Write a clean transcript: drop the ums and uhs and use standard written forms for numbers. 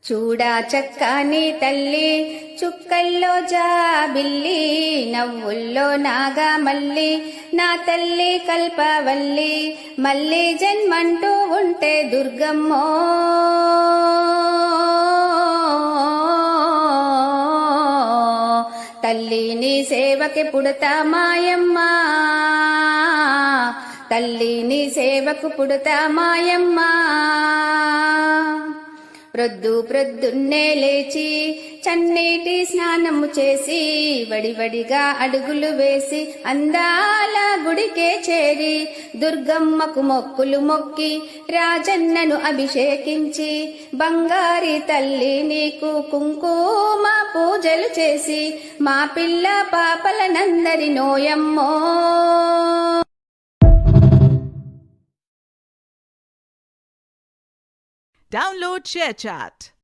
చూడా చక్కని తల్లి చుక్కల్లో జాబిల్లి నవ్వుల్లో నాగమల్లి నా తల్లి కల్పవల్లి మళ్ళీ జన్మంటూ ఉంటే దుర్గమ్మో తల్లి నీ సేవకి పుడతా మాయమ్మ తల్లి నీ సేవకు పుడతా మాయమ్మ ప్రొద్దున్నే లేచి చన్నీటి స్నానము చేసి వడివడిగా అడుగులు వేసి అందాల గుడికే చేరి దుర్గమ్మకు మొక్కులు మొక్కి రాజన్నను అభిషేకించి బంగారి తల్లి నీకు కుంకుమ పూజలు చేసి మా పిల్ల పాపలనందరి నోయమ్మో. Download ShareChat.